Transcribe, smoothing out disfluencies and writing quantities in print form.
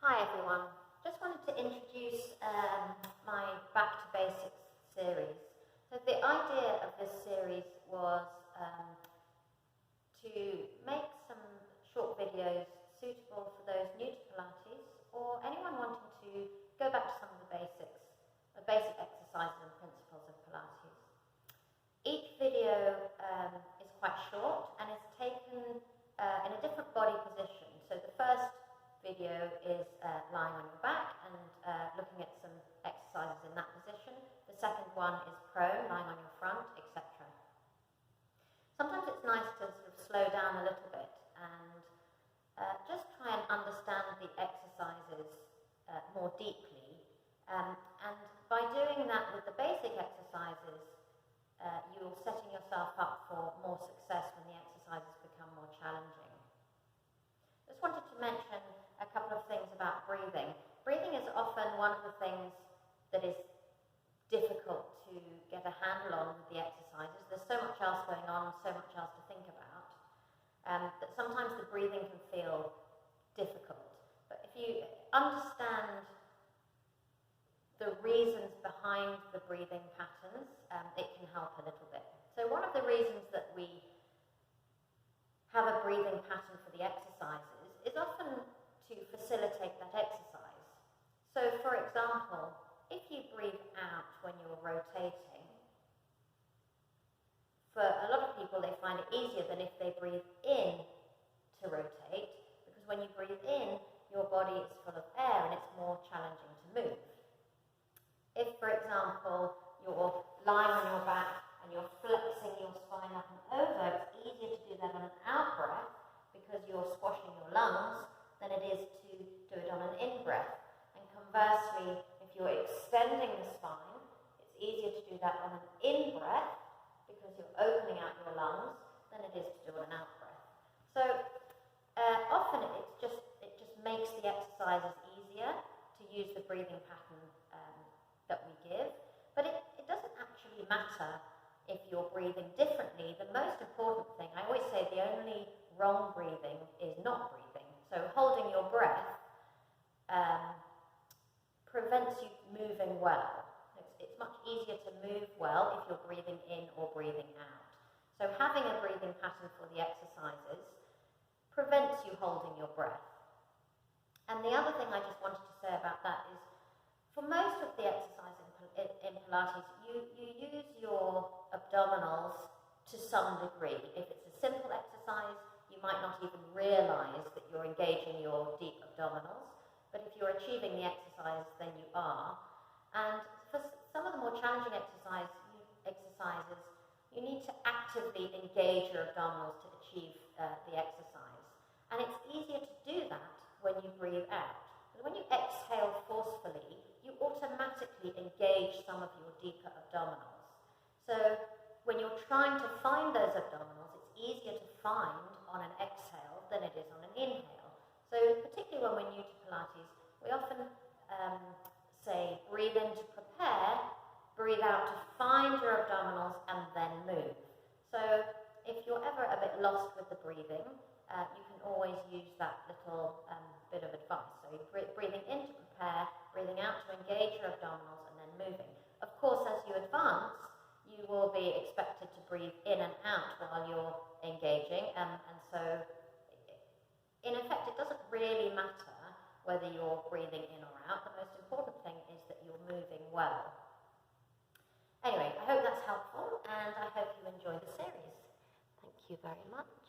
Hi everyone, just wanted to introduce my Back to Basics series. So the idea of this series was to make some short videos suitable for those new to Pilates or anyone wanting to go back to some of the basic exercises and principles of Pilates. Each video is quite short and is taken in a different body position. So the first video is lying on your back and looking at some exercises in that position. The second one is prone, lying on your front, etc. Sometimes it's nice to sort of slow down a little bit and just try and understand the exercises more deeply. And by doing that with the basic exercises, you're setting yourself up for more success when the exercises become more challenging. Just wanted to mention a couple of things about breathing. Breathing is often one of the things that is difficult to get a handle on with the exercises. There's so much else going on, so much else to think about, that sometimes the breathing can feel difficult. But if you understand the reasons behind the breathing patterns, it can help a little bit. So one of the reasons that we have a breathing pattern for the exercises is often to facilitate that exercise. So for example, if you breathe out when you're rotating, for a lot of people they find it easier than if they breathe in to rotate, because when you breathe in, your body is full of air and it's more challenging to move. If, for example, you're lying on your back and you're flexing your spine up and over, it's easier to do that on an out breath because you're squashing your lungs than it is to do it on an in-breath. And conversely, if you're extending the spine, it's easier to do that on an in-breath because you're opening out your lungs than it is to do on an out-breath. So often it just makes the exercises easier to use the breathing pattern that we give, but it doesn't actually matter if you're breathing differently. The most important thing, I always say the only wrong breathing is not breathing. So holding your breath prevents you moving well. It's much easier to move well if you're breathing in or breathing out. So having a breathing pattern for the exercises prevents you holding your breath. And the other thing I just wanted to say about that is, for most of the exercise in Pilates, you use your abdominals to some degree. If it's a simple exercise, you might not even realize that you're engaging your deep abdominals. But if you're achieving the exercise, then you are. And for some of the more challenging exercises, you need to actively engage your abdominals to achieve the exercise. And it's easier to do that when you breathe out. But when you exhale forcefully, you automatically engage some of your deeper abdominals. So when you're trying to find those abdominals, it's easier to find on an exhale than it is on an inhale. So particularly when we're new to Pilates, we often say breathe in to prepare, breathe out to find your abdominals, and then move. So if you're ever a bit lost with the breathing, you can always use that little bit of advice. So you're breathing in to prepare, breathing out to engage your abdominals, and then moving. Of course, as you advance, you will be expected to breathe in and out while you're engaging, and so in effect it doesn't really matter whether you're breathing in or out. The most important thing is that you're moving well. Anyway, I hope that's helpful and I hope you enjoy the series. Thank you very much.